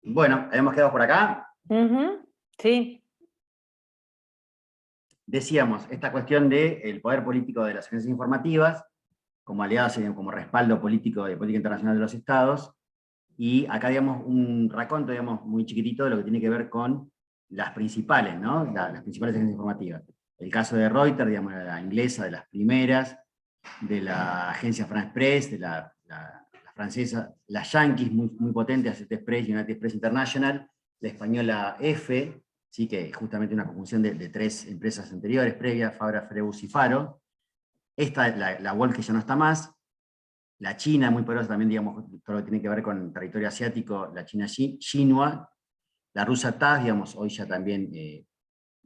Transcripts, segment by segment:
Bueno, habíamos quedado por acá. Ujú, sí. Decíamos, esta cuestión del poder político de las agencias informativas, como aliadas, como respaldo político de política internacional de los estados, y acá, digamos, un raconto, digamos, muy chiquitito de lo que tiene que ver con las principales, ¿no? Las principales agencias informativas. El caso de Reuters, digamos, la inglesa, de las primeras, de la agencia France Press, de la francesa, la Yankees, muy, muy potente, Associated Press, United Press International, la española EFE, ¿sí? Que es justamente una conjunción de tres empresas anteriores, previas, Fabra, Freus y Faro. Esta, la Wolf, que ya no está más. La China, muy poderosa también, digamos, todo lo que tiene que ver con territorio asiático, la China Xinhua. La rusa TASS, digamos, hoy ya también,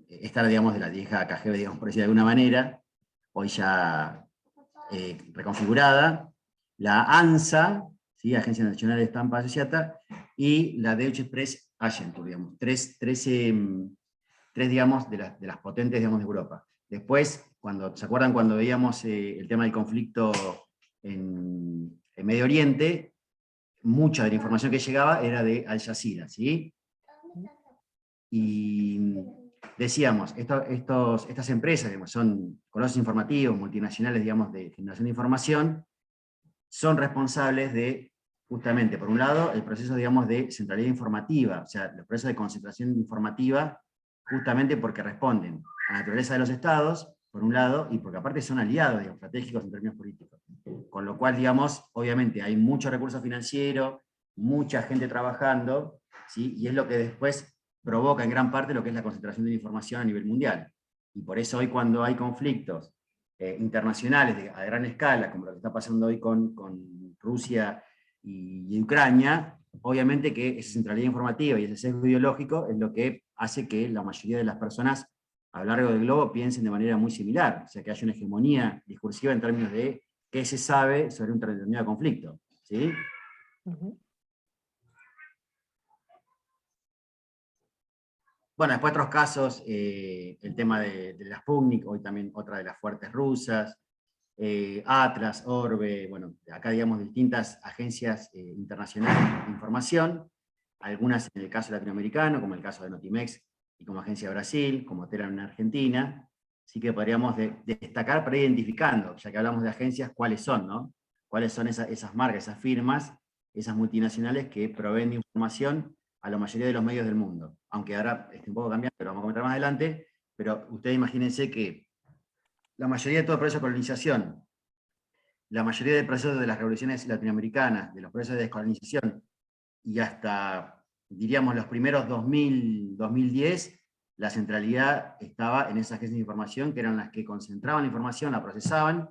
esta, digamos, de la vieja KGB, digamos, por decir de alguna manera, hoy ya reconfigurada. La ANSA, ¿sí? Agencia Nacional de Estampa Asociata, y la Deutsche Press Agentur, digamos, tres, digamos, de las potentes, digamos, de Europa. Después, ¿se acuerdan cuando veíamos el tema del conflicto en Medio Oriente? Mucha de la información que llegaba era de Al Jazeera, ¿sí? Y decíamos, estas empresas, digamos, son colossos informativos, multinacionales, digamos, de generación de información, son responsables de, justamente, por un lado, el proceso, digamos, de centralidad informativa, o sea, el proceso de concentración informativa, justamente porque responden a la naturaleza de los estados, por un lado, y porque aparte son aliados, digamos, estratégicos en términos políticos. Con lo cual, digamos, obviamente hay mucho recurso financiero, mucha gente trabajando, ¿sí? Y es lo que después provoca en gran parte lo que es la concentración de la información a nivel mundial. Y por eso hoy, cuando hay conflictos internacionales a gran escala, como lo que está pasando hoy con Rusia y Ucrania, obviamente que esa centralidad informativa y ese sesgo ideológico es lo que hace que la mayoría de las personas a lo largo del globo piensen de manera muy similar, o sea, que haya una hegemonía discursiva en términos de qué se sabe sobre un determinado conflicto. ¿Sí? Ujú. Bueno, después otros casos, el tema de la Sputnik, hoy también otra de las fuertes rusas, Atlas, Orbe, bueno, acá digamos distintas agencias internacionales de información, algunas en el caso latinoamericano, como el caso de Notimex y como agencia de Brasil, como Telam en Argentina, sí que podríamos destacar para ir identificando, ya que hablamos de agencias, cuáles son, ¿no? Cuáles son esas marcas, esas firmas, esas multinacionales que proveen de información a la mayoría de los medios del mundo. Aunque ahora esté un poco cambiando, lo vamos a comentar más adelante, pero ustedes imagínense que la mayoría de todo el proceso de colonización, la mayoría del proceso de las revoluciones latinoamericanas, de los procesos de descolonización, y hasta, diríamos, los primeros 2000, 2010, la centralidad estaba en esas agencias de información, que eran las que concentraban la información, la procesaban,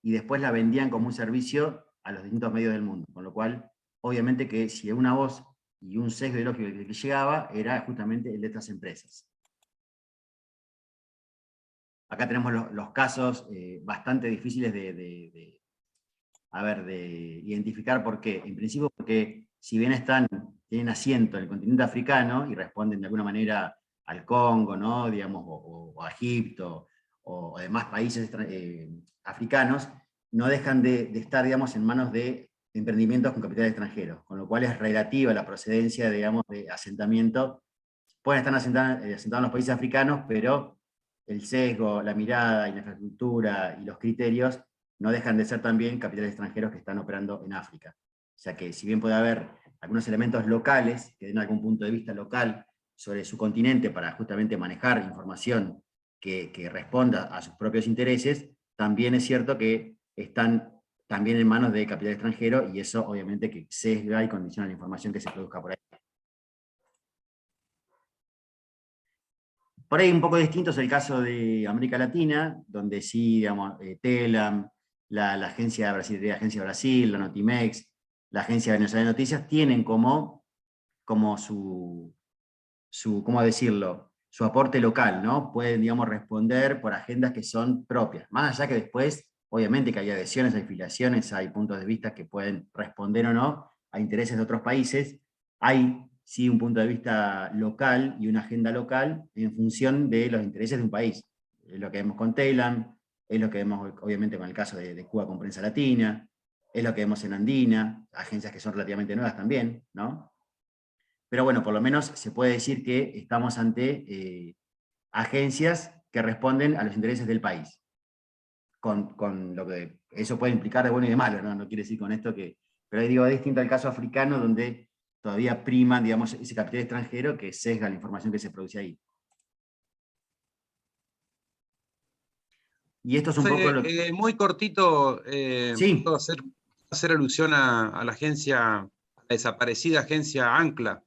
y después la vendían como un servicio a los distintos medios del mundo. Con lo cual, obviamente que si una voz y un sesgo ideológico que llegaba, era justamente el de estas empresas. Acá tenemos los casos bastante difíciles de identificar por qué. En principio porque si bien tienen asiento en el continente africano y responden de alguna manera al Congo, ¿no? Digamos, o a Egipto, o demás países africanos, no dejan de estar, digamos, en manos de emprendimientos con capital extranjero, con lo cual es relativa la procedencia, digamos, de asentamiento. Pueden estar asentados en los países africanos, pero el sesgo, la mirada y la infraestructura y los criterios no dejan de ser también capitales extranjeros que están operando en África. O sea que si bien puede haber algunos elementos locales que den algún punto de vista local sobre su continente para justamente manejar información que responda a sus propios intereses, también es cierto que están también en manos de capital extranjero, y eso obviamente que sesga y condiciona la información que se produzca por ahí. Por ahí un poco distinto es el caso de América Latina, donde sí, digamos, Telam, la Agencia Brasil, la Notimex, la Agencia Venezolana de Noticias, tienen como ¿cómo decirlo? Su aporte local, ¿no? Pueden, digamos, responder por agendas que son propias. Más allá que después, obviamente que hay adhesiones, hay filiaciones, hay puntos de vista que pueden responder o no a intereses de otros países, hay sí un punto de vista local y una agenda local en función de los intereses de un país. Es lo que vemos con Telam, es lo que vemos obviamente con el caso de Cuba con Prensa Latina, es lo que vemos en Andina, agencias que son relativamente nuevas también, ¿no? pero bueno, por lo menos se puede decir que estamos ante agencias que responden a los intereses del país, con lo que eso puede implicar de bueno y de malo, ¿no? No quiere decir con esto que, pero ahí digo, es distinto al caso africano, donde todavía prima, digamos, ese capital extranjero que sesga la información que se produce ahí. Y esto es un poco lo que... Muy cortito, Sí. puedo hacer alusión a la agencia, a la desaparecida agencia Ancla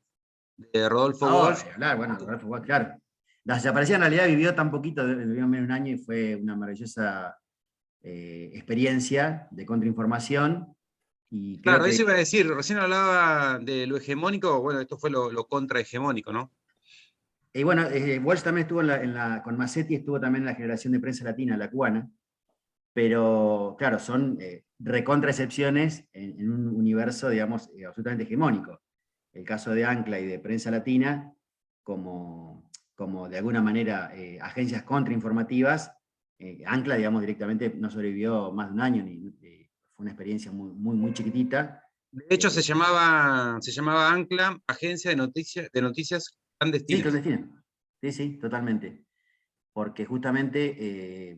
de Rodolfo Walsh. Bueno, Rodolfo Walsh, claro. La desaparecida en realidad vivió tan poquito, vivió menos de un año y fue una maravillosa experiencia de contrainformación. Y creo Claro, que... eso iba a decir, recién hablaba de lo hegemónico, bueno, esto fue lo contrahegemónico, ¿no? Y bueno, Walsh también estuvo con Massetti, estuvo también en la generación de prensa latina, la cubana, pero claro, son recontra excepciones en un universo, digamos, absolutamente hegemónico. El caso de Ancla y de prensa latina, como de alguna manera agencias contrainformativas, Ancla, digamos, directamente no sobrevivió más de un año, fue una experiencia muy chiquitita. De hecho, se llamaba Ancla, Agencia de Noticias Sí, Clandestinas. clandestina. Sí, totalmente. Porque justamente,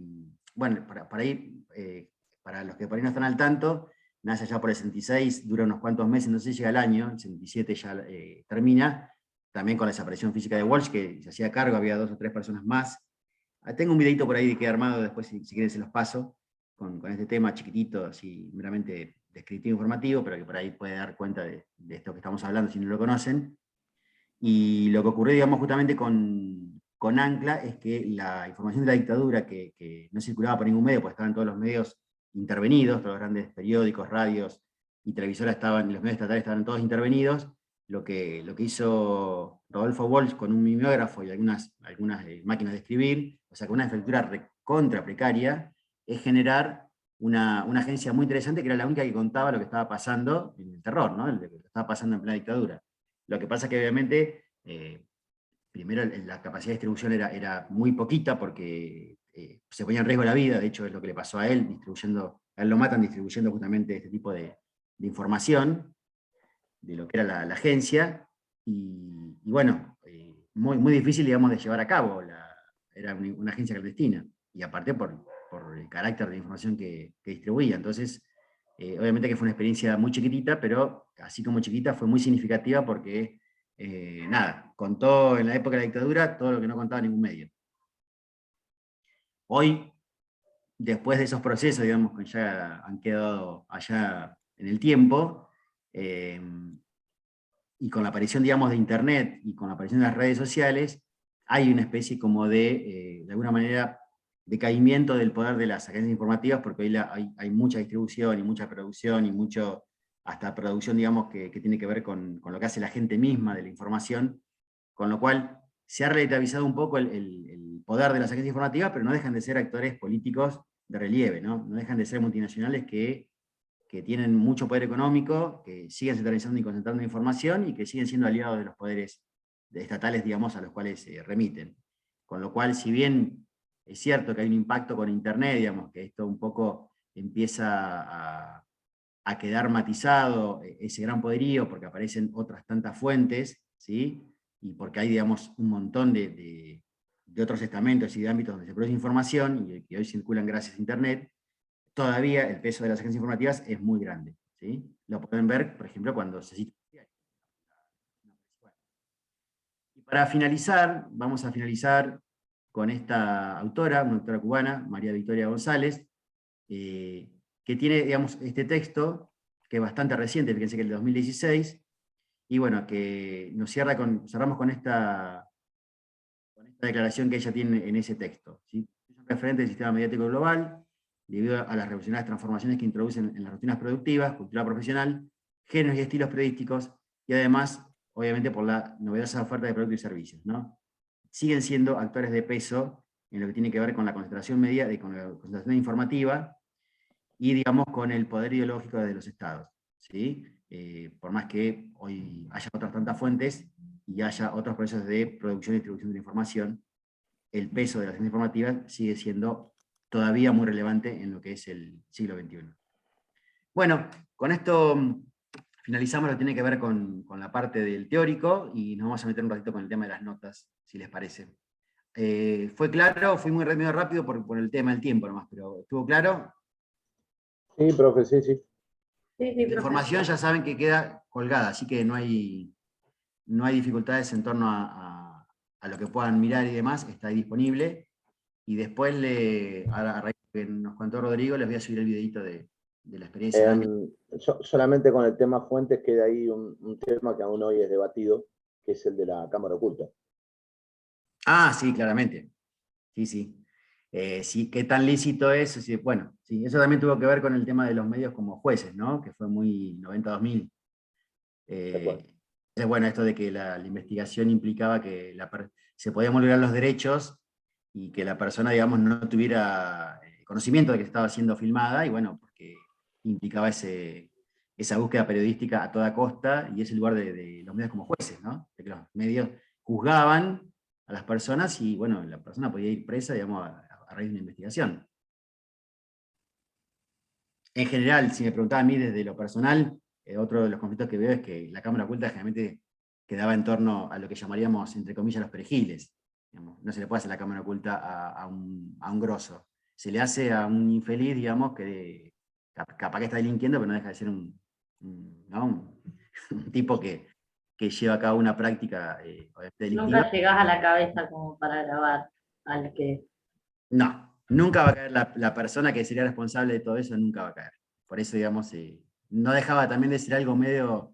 bueno, para los que por ahí no están al tanto, nace ya por el 66, dura unos cuantos meses, no sé si llega el año, el 67 ya termina, también con la desaparición física de Walsh, que se hacía cargo, había 2 o 3 personas más. Tengo un videito por ahí que he armado, después si quieren se los paso, con este tema chiquitito, así meramente descriptivo informativo, pero que por ahí puede dar cuenta de esto que estamos hablando si no lo conocen. Y lo que ocurrió, digamos, justamente con Ancla es que la información de la dictadura, que no circulaba por ningún medio, pues estaban todos los medios intervenidos, todos los grandes periódicos, radios y televisoras estaban, y los medios estatales estaban todos intervenidos, lo que hizo Rodolfo Walsh con un mimeógrafo y algunas máquinas de escribir, o sea, con una escritura contra precaria, es generar una agencia muy interesante que era la única que contaba lo que estaba pasando en el terror, ¿no? Lo que estaba pasando en plena dictadura. Lo que pasa es que obviamente, primero la capacidad de distribución era muy poquita porque se ponía en riesgo la vida, de hecho es lo que le pasó a él, a él lo matan distribuyendo justamente este tipo de información, de lo que era la agencia, y bueno, muy difícil, digamos, de llevar a cabo, era una agencia clandestina, y aparte por el carácter de información que distribuía, entonces... obviamente que fue una experiencia muy chiquitita, pero así como chiquita fue muy significativa porque, nada, contó en la época de la dictadura todo lo que no contaba ningún medio. Hoy, después de esos procesos, digamos, que ya han quedado allá en el tiempo, y con la aparición, digamos, de Internet y con la aparición de las redes sociales, hay una especie como de alguna manera, decaimiento del poder de las agencias informativas, porque hoy hay mucha distribución y mucha producción y hasta producción, digamos, que tiene que ver con lo que hace la gente misma de la información, con lo cual se ha relativizado un poco el poder de las agencias informativas, pero no dejan de ser actores políticos de relieve, ¿no? No dejan de ser multinacionales que tienen mucho poder económico, que siguen centralizando y concentrando información y que siguen siendo aliados de los poderes estatales, digamos, a los cuales se remiten. Con lo cual, si bien es cierto que hay un impacto con Internet, digamos, que esto un poco empieza a quedar matizado, ese gran poderío, porque aparecen otras tantas fuentes, ¿sí? Y porque hay, digamos, un montón de otros estamentos y de ámbitos donde se produce información y que hoy circulan gracias a Internet, todavía el peso de las agencias informativas es muy grande. ¿Sí? Lo pueden ver, por ejemplo, cuando se cita. Y para finalizar, vamos a finalizar con esta autora, una autora cubana, María Victoria González, que tiene, digamos, este texto, que es bastante reciente, fíjense que es el 2016, y bueno, que nos cerramos con esta declaración que ella tiene en ese texto. ¿Sí? Es un referente del sistema mediático global, debido a las revolucionarias transformaciones que introducen en las rutinas productivas, cultura profesional, géneros y estilos periodísticos, y además, obviamente, por la novedosa oferta de productos y servicios, ¿no? Siguen siendo actores de peso en lo que tiene que ver con la concentración con la concentración informativa y, digamos, con el poder ideológico de los estados, ¿sí? Por más que hoy haya otras tantas fuentes y haya otros procesos de producción y distribución de la información, el peso de las agencias informativas sigue siendo todavía muy relevante en lo que es el siglo XXI. Bueno, con esto finalizamos lo que tiene que ver con la parte del teórico, y nos vamos a meter un ratito con el tema de las notas, si les parece. ¿Fue claro? Fui muy medio rápido por el tema del tiempo nomás, pero ¿estuvo claro? Sí, profe, sí, sí. Sí, La profe. información ya saben que queda colgada, así que no hay dificultades en torno a lo que puedan mirar y demás, está ahí disponible. Y después, a raíz de que nos contó Rodrigo, les voy a subir el videito de la experiencia. Solamente con el tema fuentes queda ahí un tema que aún hoy es debatido, que es el de la cámara oculta. Ah, sí, claramente. Sí, sí. Sí, qué tan lícito es. Sí, bueno, sí, eso también tuvo que ver con el tema de los medios como jueces, ¿no? Que fue muy 90-2000. Entonces, bueno, esto de que la investigación implicaba que se podían vulnerar los derechos y que la persona, digamos, no tuviera conocimiento de que estaba siendo filmada, y bueno, porque implicaba esa búsqueda periodística a toda costa, y ese lugar de los medios como jueces, ¿no? De que los medios juzgaban a las personas y, bueno, la persona podía ir presa, digamos, a raíz de una investigación. En general, si me preguntaba a mí desde lo personal, otro de los conflictos que veo es que la cámara oculta generalmente quedaba en torno a lo que llamaríamos, entre comillas, los perejiles. Digamos, no se le puede hacer la cámara oculta a un grosso. Se le hace a un infeliz, digamos, que capaz que está delinquiendo, pero no deja de ser un tipo que lleva a cabo una práctica delictiva. Nunca llegás a la cabeza como para grabar al que... No, nunca va a caer la persona que sería responsable de todo eso, nunca va a caer. Por eso, digamos, no dejaba también de ser algo medio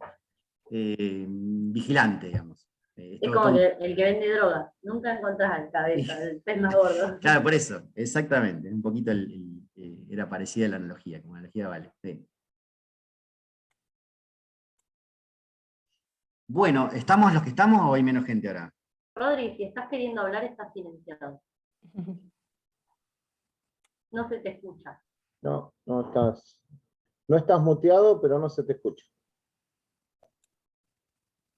vigilante, digamos. Es como el que vende droga. Nunca encontrás al cabeza, el pez más gordo. Claro, por eso, exactamente. Un poquito era parecida la analogía, como analogía vale. Sí. Bueno, ¿estamos los que estamos o hay menos gente ahora? Rodri, si estás queriendo hablar, estás silenciado. No se te escucha. No estás muteado, pero no se te escucha.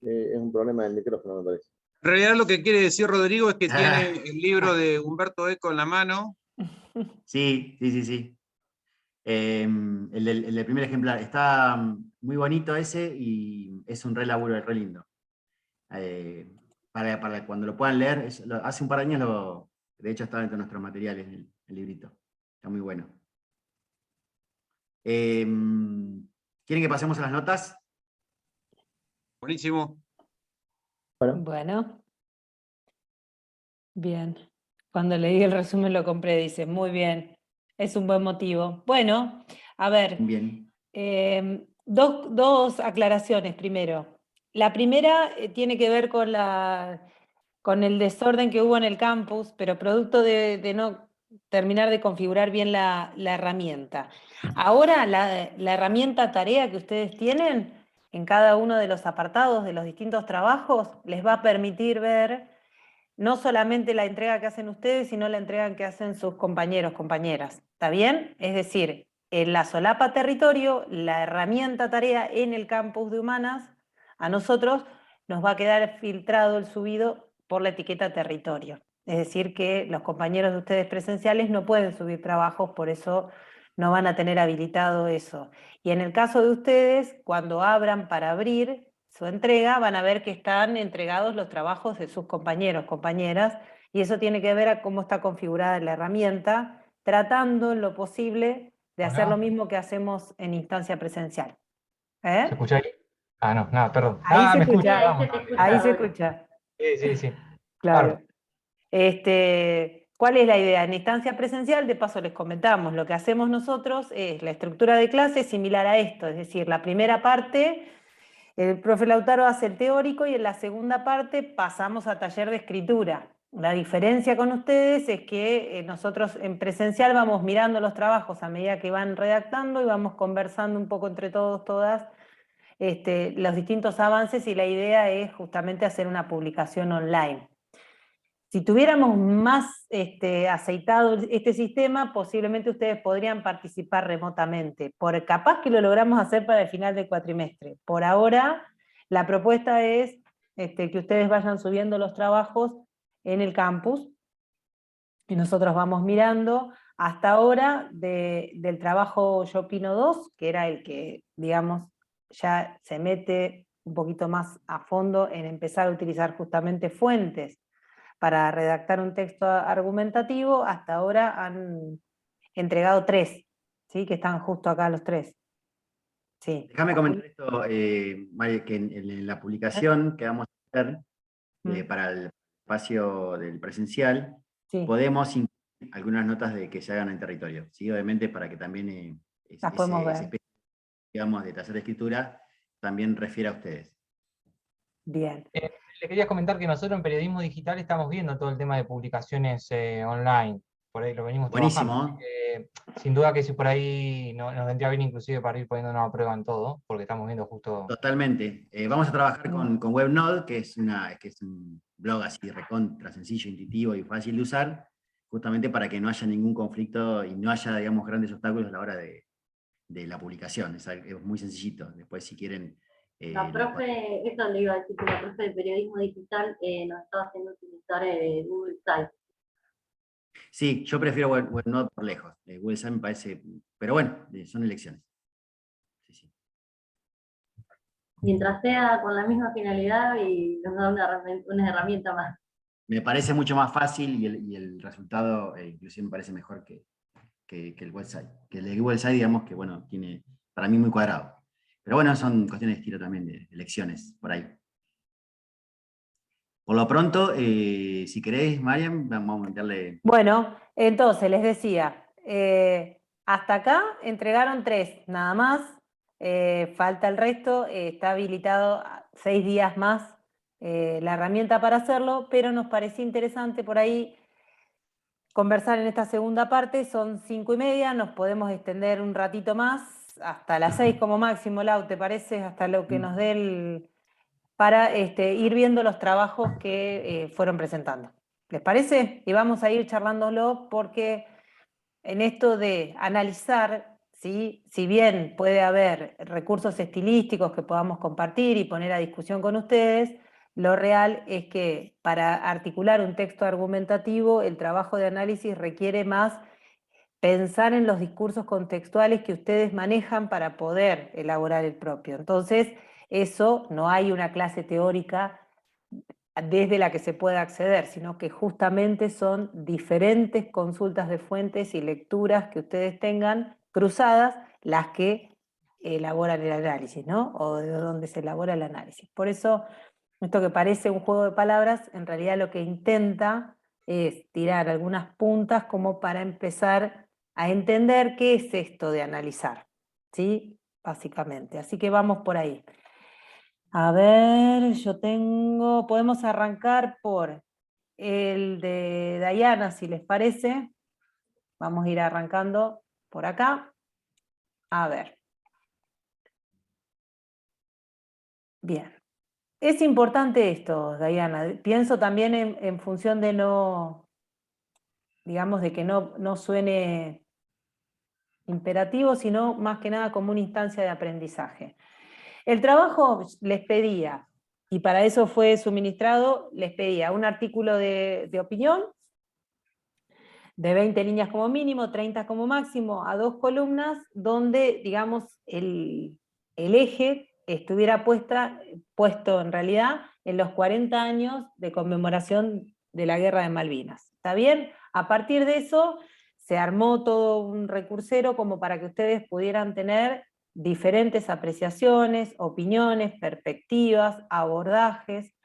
Es un problema del micrófono, me parece. En realidad lo que quiere decir Rodrigo es que tiene el libro de Humberto Eco en la mano. Sí. El del primer ejemplar. Está muy bonito ese y es un re laburo, re lindo. Para cuando lo puedan leer, hace un par de años, de hecho estaba entre nuestros materiales el librito. Está muy bueno. ¿Quieren que pasemos a las notas? Buenísimo. Bueno. Bien. Cuando leí el resumen lo compré, dice, muy bien. Es un buen motivo. Bueno, a ver. Bien. Dos aclaraciones primero. La primera tiene que ver con el desorden que hubo en el campus, pero producto de no terminar de configurar bien la herramienta. Ahora la herramienta tarea que ustedes tienen en cada uno de los apartados de los distintos trabajos les va a permitir ver no solamente la entrega que hacen ustedes, sino la entrega que hacen sus compañeros, compañeras. ¿Está bien? Es decir, en la solapa territorio, la herramienta tarea en el campus de Humanas, a nosotros nos va a quedar filtrado el subido por la etiqueta territorio. Es decir, que los compañeros de ustedes presenciales no pueden subir trabajos, por eso no van a tener habilitado eso. Y en el caso de ustedes, cuando abran para abrir su entrega, van a ver que están entregados los trabajos de sus compañeros, compañeras, y eso tiene que ver a cómo está configurada la herramienta, tratando en lo posible de hacer lo mismo que hacemos en instancia presencial. ¿Se escucha ahí? Ah, no, nada, perdón. Ahí se me escucha, escucha. ahí se escucha. Sí. Claro. ¿Cuál es la idea? En instancia presencial, de paso les comentamos, lo que hacemos nosotros es la estructura de clase similar a esto, es decir, la primera parte, el profe Lautaro hace el teórico y en la segunda parte pasamos a taller de escritura. La diferencia con ustedes es que nosotros en presencial vamos mirando los trabajos a medida que van redactando y vamos conversando un poco entre todos, todas, los distintos avances, y la idea es justamente hacer una publicación online. Si tuviéramos más aceitado este sistema, posiblemente ustedes podrían participar remotamente. Capaz que lo logramos hacer para el final del cuatrimestre. Por ahora, la propuesta es que ustedes vayan subiendo los trabajos en el campus, y nosotros vamos mirando hasta ahora del trabajo Yo Opino 2, que era el que, digamos, ya se mete un poquito más a fondo en empezar a utilizar justamente fuentes para redactar un texto argumentativo. Hasta ahora han entregado 3, ¿sí? Que están justo acá los 3. Sí. Déjame comentar esto, Mari, que en la publicación que vamos a hacer para el espacio del presencial, sí, podemos incluir algunas notas de que se hagan en territorio, ¿sí? Obviamente para que también las podemos ver. ese digamos, de taller de escritura también refiere a ustedes. Bien. Le quería comentar que nosotros en Periodismo Digital estamos viendo todo el tema de publicaciones online. Por ahí lo venimos trabajando. Sin duda que si por ahí nos vendría bien inclusive para ir poniéndonos a prueba en todo, porque estamos viendo justo... Totalmente. Vamos a trabajar con WebNode, que es un blog así recontra sencillo, intuitivo y fácil de usar, justamente para que no haya ningún conflicto y no haya, digamos, grandes obstáculos a la hora de la publicación. Es muy sencillito. Después, si quieren... La profe, esto le iba a decir, que la profe de Periodismo Digital nos estaba haciendo utilizar Google Site. Sí, yo prefiero WebNode por lejos. Google Site me parece... Pero bueno, son elecciones. Sí, sí. Mientras sea con la misma finalidad y nos da una herramienta más. Me parece mucho más fácil y el resultado inclusive me parece mejor que el website. Que el de Google Site, digamos que bueno, tiene para mí muy cuadrado. Pero bueno, son cuestiones de estilo también, de elecciones, por ahí. Por lo pronto, si queréis, Mariam, vamos a meterle... Bueno, entonces les decía, hasta acá entregaron 3, nada más. Falta el resto, está habilitado 6 días más la herramienta para hacerlo, pero nos parecía interesante por ahí conversar en esta segunda parte. Son 5:30, nos podemos extender un ratito más, hasta las 6 como máximo, Lau, ¿te parece? Hasta lo que nos dé para ir viendo los trabajos que fueron presentando. ¿Les parece? Y vamos a ir charlándolo porque en esto de analizar, ¿sí? Si bien puede haber recursos estilísticos que podamos compartir y poner a discusión con ustedes, lo real es que para articular un texto argumentativo, el trabajo de análisis requiere más pensar en los discursos contextuales que ustedes manejan para poder elaborar el propio. Entonces, eso no hay una clase teórica desde la que se pueda acceder, sino que justamente son diferentes consultas de fuentes y lecturas que ustedes tengan cruzadas las que elaboran el análisis, ¿no? O de donde se elabora el análisis. Por eso, esto que parece un juego de palabras, en realidad lo que intenta es tirar algunas puntas como para empezar a entender qué es esto de analizar, ¿sí? Básicamente. Así que vamos por ahí. A ver, podemos arrancar por el de Dayana, si les parece. Vamos a ir arrancando por acá. A ver. Bien. Es importante esto, Dayana. Pienso también en función de digamos, de que no suene imperativo, sino más que nada como una instancia de aprendizaje. El trabajo les pedía, y para eso fue suministrado, les pedía un artículo de opinión, de 20 líneas como mínimo, 30 como máximo, a 2 columnas, donde, digamos, el eje estuviera puesto en realidad en los 40 años de conmemoración de la Guerra de Malvinas. ¿Está bien? A partir de eso se armó todo un recursero como para que ustedes pudieran tener diferentes apreciaciones, opiniones, perspectivas, abordajes,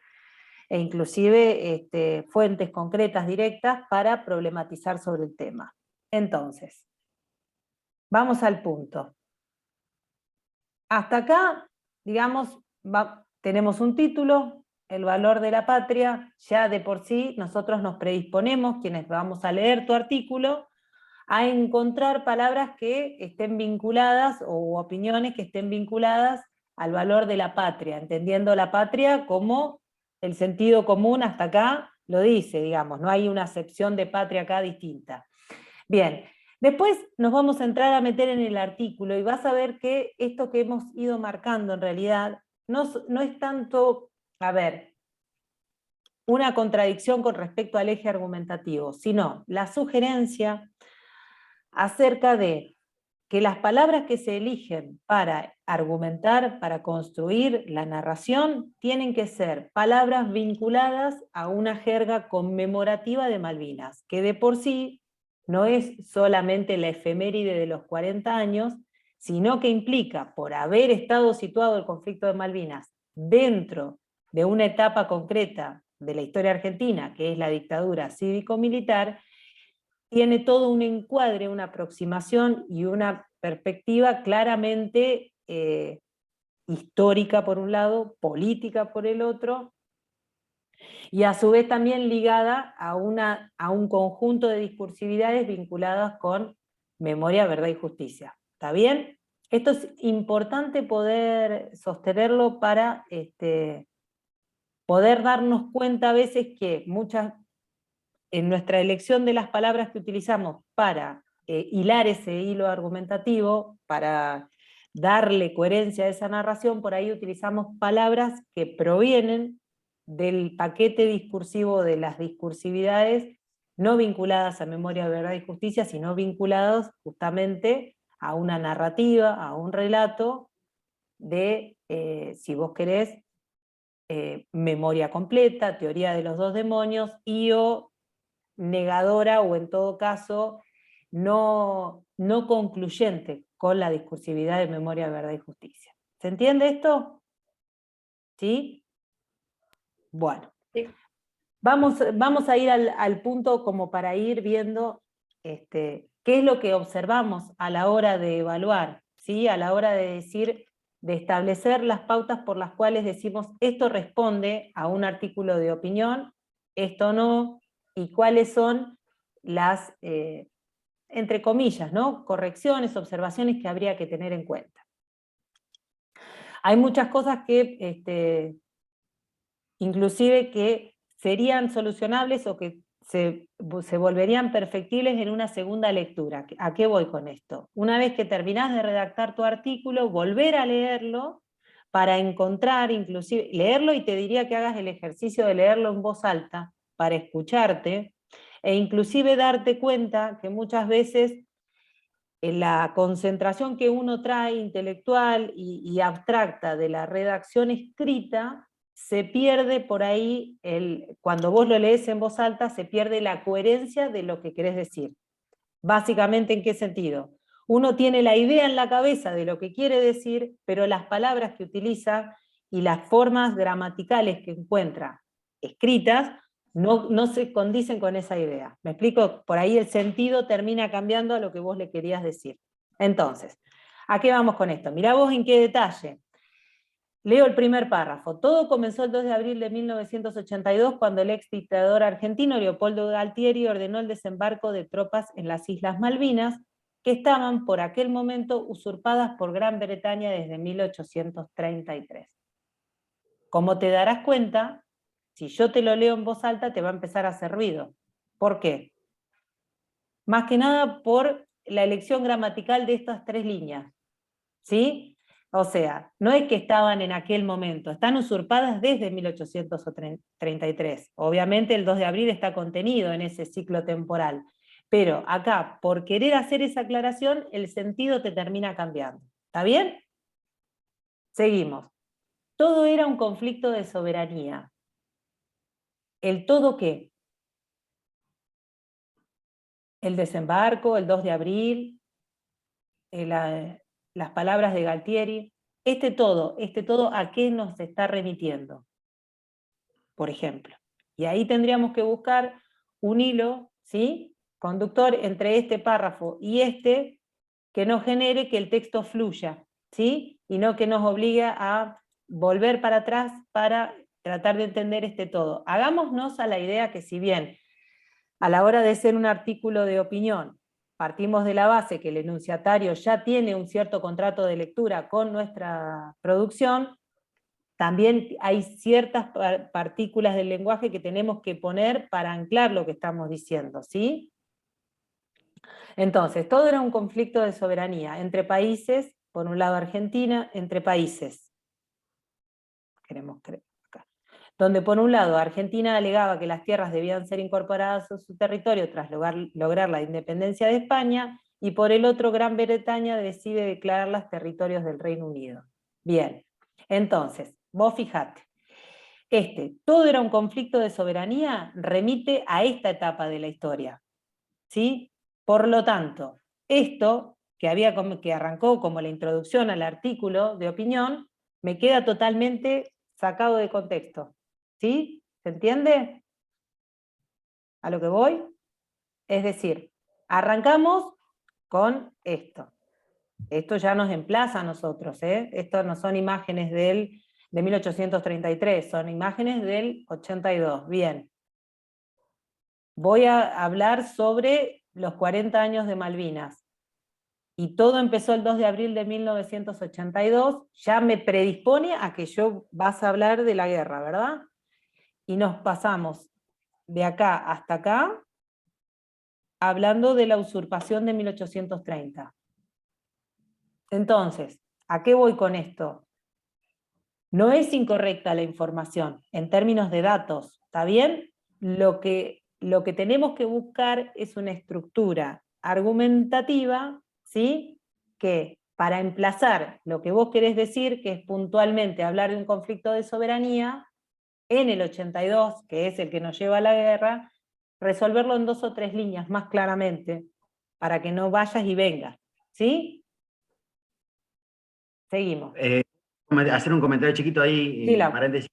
e inclusive fuentes concretas, directas, para problematizar sobre el tema. Entonces, vamos al punto. Hasta acá, digamos, tenemos un título, el valor de la patria. Ya de por sí nosotros nos predisponemos, quienes vamos a leer tu artículo, a encontrar palabras que estén vinculadas o opiniones que estén vinculadas al valor de la patria, entendiendo la patria como el sentido común hasta acá lo dice, digamos, no hay una acepción de patria acá distinta. Bien, después nos vamos a entrar a meter en el artículo y vas a ver que esto que hemos ido marcando en realidad no es tanto, a ver, una contradicción con respecto al eje argumentativo, sino la sugerencia acerca de que las palabras que se eligen para argumentar, para construir la narración, tienen que ser palabras vinculadas a una jerga conmemorativa de Malvinas, que de por sí no es solamente la efeméride de los 40 años, sino que implica, por haber estado situado el conflicto de Malvinas dentro de una etapa concreta de la historia argentina, que es la dictadura cívico-militar, tiene todo un encuadre, una aproximación y una perspectiva claramente histórica por un lado, política por el otro, y a su vez también ligada a un conjunto de discursividades vinculadas con memoria, verdad y justicia. ¿Está bien? Esto es importante poder sostenerlo para poder darnos cuenta a veces que en nuestra elección de las palabras que utilizamos para hilar ese hilo argumentativo, para darle coherencia a esa narración, por ahí utilizamos palabras que provienen del paquete discursivo de las discursividades, no vinculadas a memoria, verdad y justicia, sino vinculadas justamente a una narrativa, a un relato de, si vos querés, memoria completa, teoría de los dos demonios, y o negadora, o en todo caso, no concluyente con la discursividad de memoria, verdad y justicia. ¿Se entiende esto? ¿Sí? Bueno. Sí. Vamos a ir al punto como para ir viendo qué es lo que observamos a la hora de evaluar, ¿sí? A la hora de decir, de establecer las pautas por las cuales decimos esto responde a un artículo de opinión, esto no, y cuáles son las, entre comillas, ¿no?, correcciones, observaciones que habría que tener en cuenta. Hay muchas cosas que, inclusive que serían solucionables o que se volverían perfectibles en una segunda lectura. ¿A qué voy con esto? Una vez que terminás de redactar tu artículo, volver a leerlo para encontrar, inclusive, leerlo, y te diría que hagas el ejercicio de leerlo en voz alta para escucharte, e inclusive darte cuenta que muchas veces la concentración que uno trae intelectual y abstracta de la redacción escrita, se pierde por ahí, cuando vos lo lees en voz alta, se pierde la coherencia de lo que querés decir. Básicamente, ¿en qué sentido? Uno tiene la idea en la cabeza de lo que quiere decir, pero las palabras que utiliza y las formas gramaticales que encuentra escritas no se condicen con esa idea. ¿Me explico? Por ahí el sentido termina cambiando a lo que vos le querías decir. Entonces, ¿a qué vamos con esto? Mirá vos en qué detalle. Leo el primer párrafo. Todo comenzó el 2 de abril de 1982, cuando el ex dictador argentino Leopoldo Galtieri ordenó el desembarco de tropas en las Islas Malvinas, que estaban por aquel momento usurpadas por Gran Bretaña desde 1833. Como te darás cuenta, si yo te lo leo en voz alta, te va a empezar a hacer ruido. ¿Por qué? Más que nada por la elección gramatical de estas tres líneas. ¿Sí? O sea, no es que estaban en aquel momento, están usurpadas desde 1833. Obviamente el 2 de abril está contenido en ese ciclo temporal. Pero acá, por querer hacer esa aclaración, el sentido te termina cambiando. ¿Está bien? Seguimos. Todo era un conflicto de soberanía. ¿El todo qué? El desembarco, el 2 de abril, las palabras de Galtieri. Este todo, ¿a qué nos está remitiendo? Por ejemplo. Y ahí tendríamos que buscar un hilo, ¿sí?, conductor entre este párrafo y este, que nos genere que el texto fluya, ¿sí?, y no que nos obligue a volver para atrás para tratar de entender este todo. Hagámonos a la idea que, si bien a la hora de ser un artículo de opinión partimos de la base que el enunciatario ya tiene un cierto contrato de lectura con nuestra producción, también hay ciertas partículas del lenguaje que tenemos que poner para anclar lo que estamos diciendo, ¿sí? Entonces, todo era un conflicto de soberanía entre países, por un lado Argentina, entre países. Queremos creer acá. Donde por un lado Argentina alegaba que las tierras debían ser incorporadas a su territorio tras lograr la independencia de España, y por el otro Gran Bretaña decide declararlas territorios del Reino Unido. Bien, entonces, vos fijate, todo era un conflicto de soberanía, remite a esta etapa de la historia, ¿sí? Por lo tanto, esto, que arrancó como la introducción al artículo de opinión, me queda totalmente sacado de contexto, ¿sí? ¿Se entiende a lo que voy? Es decir, arrancamos con esto. Esto ya nos emplaza a nosotros, ¿eh? Esto no son imágenes de 1833, son imágenes del 82. Bien. Voy a hablar sobre los 40 años de Malvinas. Y todo empezó el 2 de abril de 1982. Ya me predispone a que vas a hablar de la guerra, ¿verdad? Y nos pasamos de acá hasta acá hablando de la usurpación de 1830. Entonces, ¿a qué voy con esto? No es incorrecta la información en términos de datos, ¿está bien? Lo que tenemos que buscar es una estructura argumentativa, ¿sí? Que para emplazar lo que vos querés decir, que es puntualmente hablar de un conflicto de soberanía, en el 82, que es el que nos lleva a la guerra, resolverlo en 2 o 3 líneas más claramente, para que no vayas y vengas, ¿sí? Seguimos. Hacer un comentario chiquito ahí, Sí, paréntesis.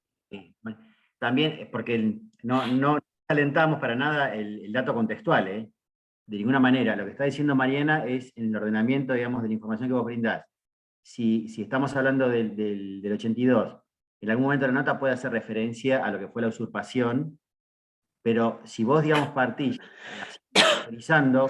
También, porque no alentamos para nada el dato contextual, de ninguna manera. Lo que está diciendo Mariana es en el ordenamiento, digamos, de la información que vos brindás. Si estamos hablando del 82, en algún momento la nota puede hacer referencia a lo que fue la usurpación, pero si vos, digamos, partís analizando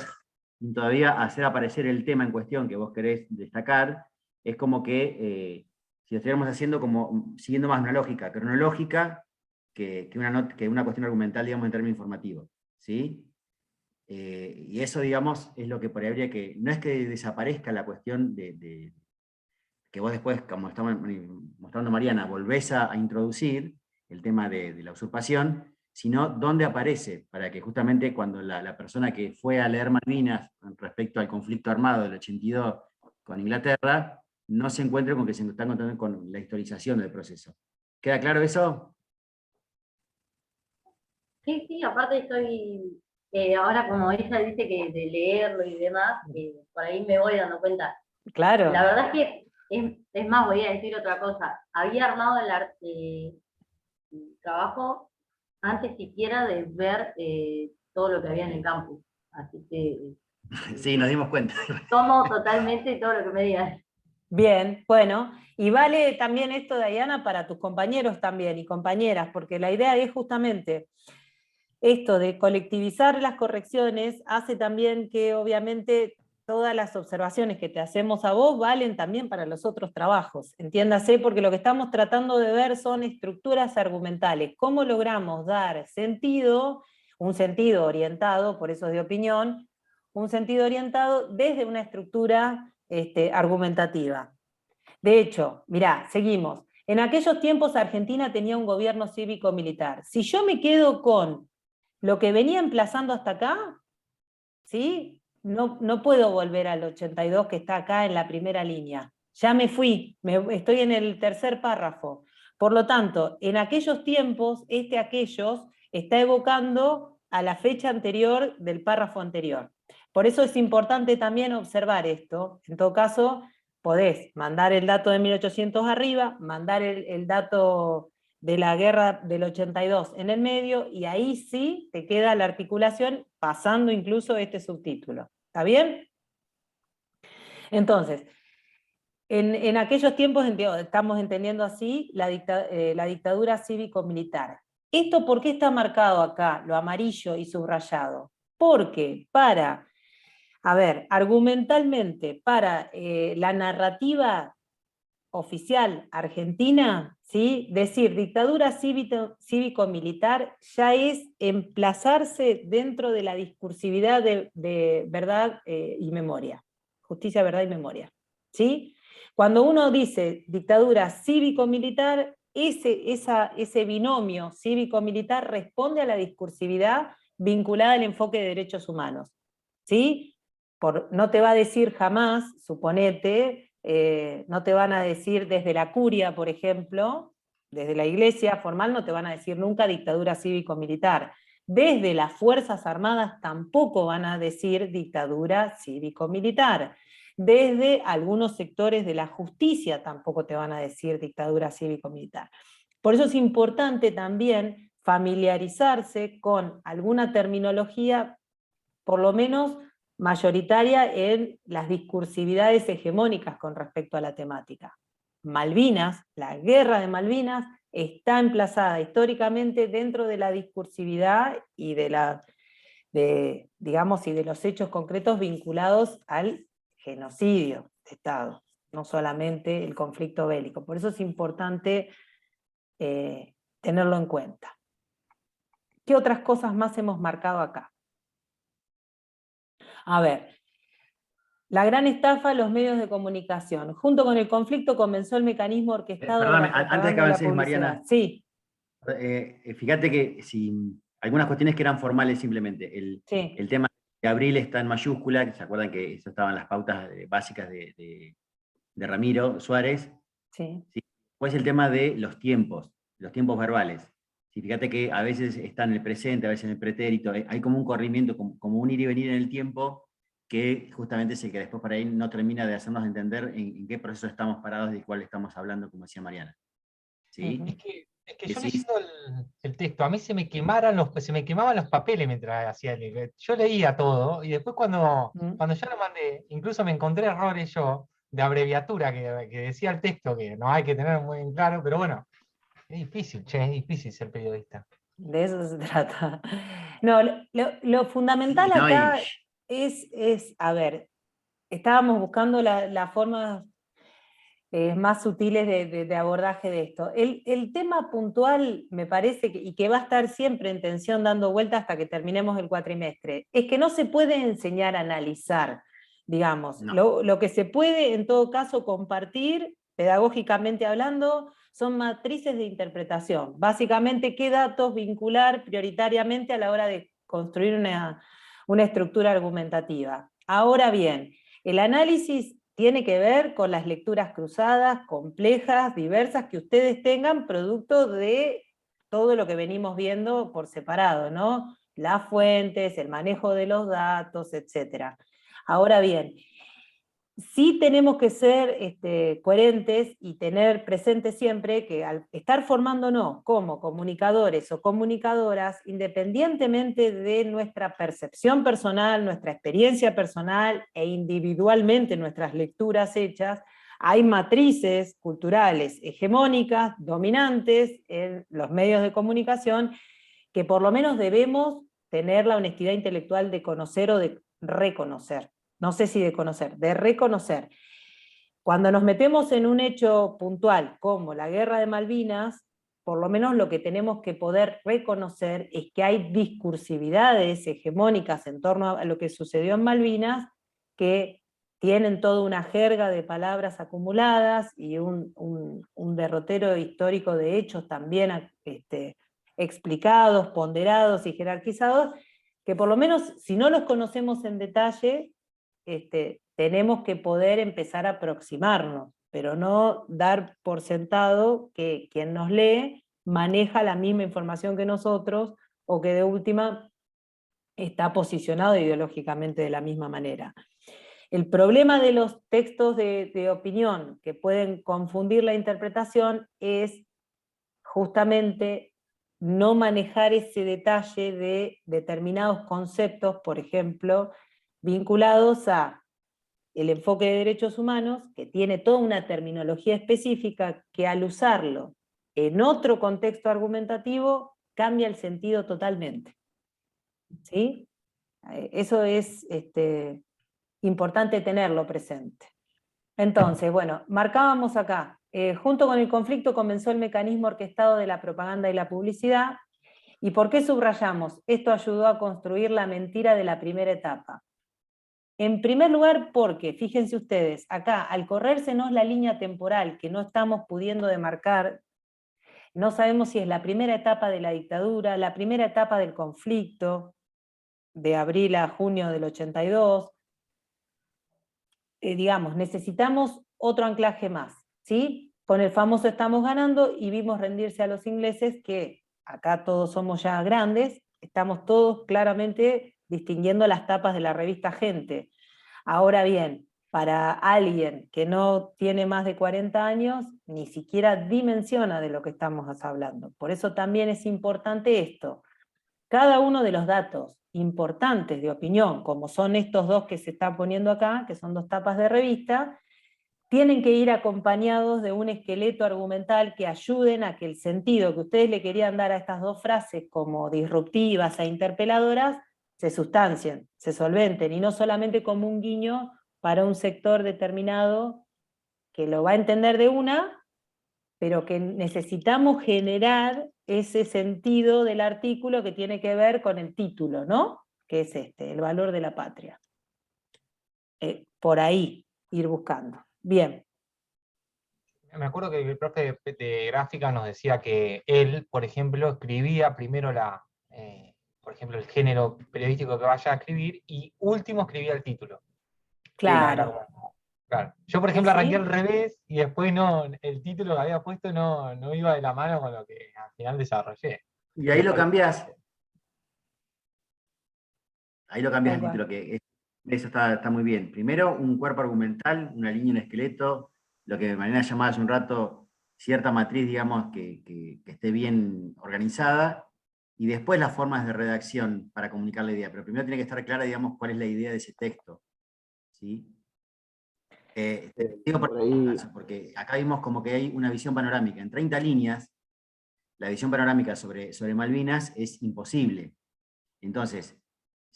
y todavía hacer aparecer el tema en cuestión que vos querés destacar, es como que si lo estuviéramos haciendo como siguiendo más una lógica cronológica que una cuestión argumental, digamos, en términos informativos, ¿sí? Y eso, digamos, es lo que por ahí habría que, no es que desaparezca la cuestión de que vos después, como estamos mostrando Mariana, volvés a introducir el tema de la usurpación, sino dónde aparece, para que justamente cuando la persona que fue a leer Malvinas respecto al conflicto armado del 82 con Inglaterra, no se encuentre con que se está encontrando con la historización del proceso. ¿Queda claro eso? Sí, sí, aparte estoy, ahora como ella dice que de leerlo y demás, por ahí me voy dando cuenta. Claro. La verdad es que, es más, voy a decir otra cosa. Había armado el trabajo antes siquiera de ver todo lo que había en el campus. Así que Sí, nos dimos cuenta. tomo totalmente todo lo que me digas. Bien, bueno, y vale también esto, Diana, para tus compañeros también y compañeras, porque la idea es justamente esto de colectivizar las correcciones, hace también que obviamente todas las observaciones que te hacemos a vos valen también para los otros trabajos, entiéndase, porque lo que estamos tratando de ver son estructuras argumentales, cómo logramos dar sentido, un sentido orientado, por eso es de opinión, un sentido orientado desde una estructura argumentativa. De hecho, mirá, seguimos. En aquellos tiempos Argentina tenía un gobierno cívico-militar. Si yo me quedo con lo que venía emplazando hasta acá, ¿sí? No puedo volver al 82 que está acá en la primera línea. Ya me fui, estoy en el tercer párrafo. Por lo tanto, en aquellos tiempos, aquellos está evocando a la fecha anterior del párrafo anterior. Por eso es importante también observar esto. En todo caso, podés mandar el dato de 1800 arriba, mandar el dato de la guerra del 82 en el medio, y ahí sí te queda la articulación pasando incluso este subtítulo. ¿Está bien? Entonces, en aquellos tiempos estamos entendiendo así la dictadura cívico-militar. ¿Esto por qué está marcado acá, lo amarillo y subrayado? Porque argumentalmente, para la narrativa oficial argentina, ¿sí? Decir dictadura cívico-militar ya es emplazarse dentro de la discursividad de verdad y memoria, justicia, verdad y memoria, ¿sí? Cuando uno dice dictadura cívico-militar, ese binomio cívico-militar responde a la discursividad vinculada al enfoque de derechos humanos, ¿sí? no te va a decir jamás, suponete, no te van a decir desde la curia, por ejemplo, desde la iglesia formal no te van a decir nunca dictadura cívico-militar. Desde las Fuerzas Armadas tampoco van a decir dictadura cívico-militar. Desde algunos sectores de la justicia tampoco te van a decir dictadura cívico-militar. Por eso es importante también familiarizarse con alguna terminología, por lo menos mayoritaria en las discursividades hegemónicas con respecto a la temática. Malvinas, la guerra de Malvinas, está emplazada históricamente dentro de la discursividad y digamos, y de los hechos concretos vinculados al genocidio de Estado, no solamente el conflicto bélico. Por eso es importante tenerlo en cuenta. ¿Qué otras cosas más hemos marcado acá? A ver, la gran estafa a los medios de comunicación. Junto con el conflicto comenzó el mecanismo orquestado de la Perdóname, antes de que propaganda y la avances, publicidad. Mariana, Sí, fíjate que algunas cuestiones que eran formales simplemente. sí. El tema de abril está en mayúscula, ¿se acuerdan que eso estaba en las pautas básicas de Ramiro Suárez? Sí. Sí. Después el tema de los tiempos verbales. Sí, fíjate que a veces está en el presente, a veces en el pretérito, hay como un corrimiento, como un ir y venir en el tiempo, que justamente es el que después por ahí no termina de hacernos entender en qué proceso estamos parados, de cuál estamos hablando, como decía Mariana. ¿Sí? Ujú. Es que yo leyendo el texto, a mí se me quemaban los papeles mientras hacía el libro. Yo leía todo, y después cuando ya lo mandé, incluso me encontré errores yo, de abreviatura que decía el texto, que no hay que tener muy en claro, pero bueno, es difícil, es difícil ser periodista. De eso se trata. No, lo fundamental Sí, no, acá es, a ver, estábamos buscando las formas más sutiles de abordaje de esto. El tema puntual, me parece, y que va a estar siempre en tensión dando vuelta hasta que terminemos el cuatrimestre, es que no se puede enseñar a analizar, digamos. no. Lo que se puede, en todo caso, compartir, pedagógicamente hablando, son matrices de interpretación. Básicamente, qué datos vincular prioritariamente a la hora de construir una estructura argumentativa. Ahora bien, el análisis tiene que ver con las lecturas cruzadas, complejas, diversas, que ustedes tengan, producto de todo lo que venimos viendo por separado, ¿no? Las fuentes, el manejo de los datos, etc. Ahora bien, sí tenemos que ser coherentes y tener presente siempre que al estar formándonos como comunicadores o comunicadoras, independientemente de nuestra percepción personal, nuestra experiencia personal e individualmente nuestras lecturas hechas, hay matrices culturales hegemónicas, dominantes en los medios de comunicación, que por lo menos debemos tener la honestidad intelectual de conocer o de reconocer. No sé si de conocer, de reconocer. Cuando nos metemos en un hecho puntual como la guerra de Malvinas, por lo menos lo que tenemos que poder reconocer es que hay discursividades hegemónicas en torno a lo que sucedió en Malvinas que tienen toda una jerga de palabras acumuladas y un derrotero histórico de hechos también explicados, ponderados y jerarquizados, que por lo menos si no los conocemos en detalle, tenemos que poder empezar a aproximarnos, pero no dar por sentado que quien nos lee maneja la misma información que nosotros, o que de última está posicionado ideológicamente de la misma manera. El problema de los textos de opinión que pueden confundir la interpretación es justamente no manejar ese detalle de determinados conceptos, por ejemplo, vinculados a el enfoque de derechos humanos, que tiene toda una terminología específica que al usarlo en otro contexto argumentativo cambia el sentido totalmente. ¿Sí? Eso es importante tenerlo presente. Entonces, bueno, marcábamos acá, junto con el conflicto comenzó el mecanismo orquestado de la propaganda y la publicidad. ¿Y por qué subrayamos? Esto ayudó a construir la mentira de la primera etapa. En primer lugar, porque, fíjense ustedes, acá, al corrérsenos la línea temporal que no estamos pudiendo demarcar, no sabemos si es la primera etapa de la dictadura, la primera etapa del conflicto, de abril a junio del 82, digamos, necesitamos otro anclaje más, ¿sí? Con el famoso estamos ganando y vimos rendirse a los ingleses, que acá todos somos ya grandes, estamos todos claramente distinguiendo las tapas de la revista Gente. Ahora bien, para alguien que no tiene más de 40 años, ni siquiera dimensiona de lo que estamos hablando. Por eso también es importante esto. Cada uno de los datos importantes de opinión, como son estos dos que se están poniendo acá, que son 2 tapas de revista, tienen que ir acompañados de un esqueleto argumental que ayuden a que el sentido que ustedes le querían dar a estas 2 frases como disruptivas e interpeladoras se sustancien, se solventen, y no solamente como un guiño para un sector determinado que lo va a entender de una, pero que necesitamos generar ese sentido del artículo que tiene que ver con el título, ¿no? Que es el valor de la patria. Por ahí ir buscando. Bien. Me acuerdo que el profe de gráfica nos decía que él, por ejemplo, escribía primero por ejemplo, el género periodístico que vaya a escribir y último escribía el título. Claro. Claro. Yo, por ejemplo, arranqué ¿Sí? al revés y después el título que había puesto no iba de la mano con lo que al final desarrollé. Y ahí lo cambiás. Ahí lo cambias Tal el cual. título, eso está muy bien. Primero, un cuerpo argumental, una línea, un esqueleto, lo que Mariana llamaba hace un rato, cierta matriz, digamos, que esté bien organizada, y después las formas de redacción para comunicar la idea. Pero primero tiene que estar clara, digamos, cuál es la idea de ese texto. ¿Sí? Te digo Por ahí, porque acá vimos como que hay una visión panorámica. En 30 líneas, la visión panorámica sobre Malvinas es imposible. Entonces,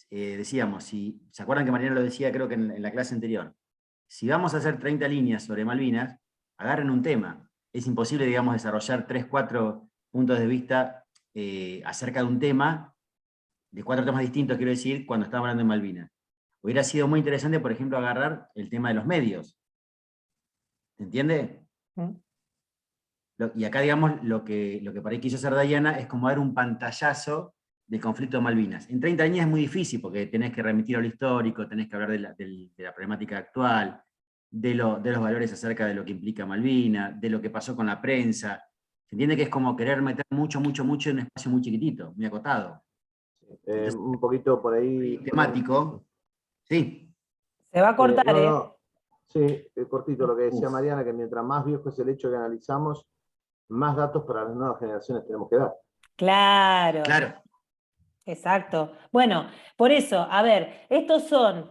decíamos, ¿se acuerdan que Mariana lo decía creo que en la clase anterior? Si vamos a hacer 30 líneas sobre Malvinas, agarren un tema. Es imposible, digamos, desarrollar 3, 4 puntos de vista acerca de un tema, de 4 temas distintos, quiero decir, cuando estamos hablando de Malvinas. Hubiera sido muy interesante, por ejemplo, agarrar el tema de los medios. ¿Se entiende? Y acá, digamos, lo que por ahí quiso hacer Dayana es como dar un pantallazo del conflicto de Malvinas. En 30 líneas es muy difícil, porque tenés que remitir a lo histórico, tenés que hablar de la problemática actual, de los valores acerca de lo que implica Malvinas, de lo que pasó con la prensa. Se entiende que es como querer meter mucho en un espacio muy chiquitito, muy acotado. Entonces, un poquito por ahí. temático, sí. Se va a cortar, No. Sí, cortito lo que decía Uf. Mariana, que mientras más viejo es el hecho que analizamos, más datos para las nuevas generaciones tenemos que dar. Claro. Claro. Exacto. Bueno, por eso, a ver, estos son,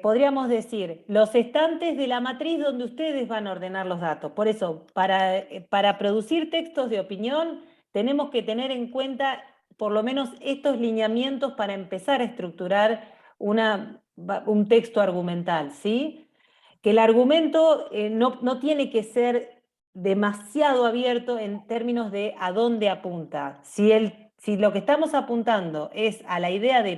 podríamos decir, los estantes de la matriz donde ustedes van a ordenar los datos. Por eso, para producir textos de opinión, tenemos que tener en cuenta por lo menos estos lineamientos para empezar a estructurar un texto argumental, ¿sí? Que el argumento no tiene que ser demasiado abierto en términos de a dónde apunta. Si lo que estamos apuntando es a la idea de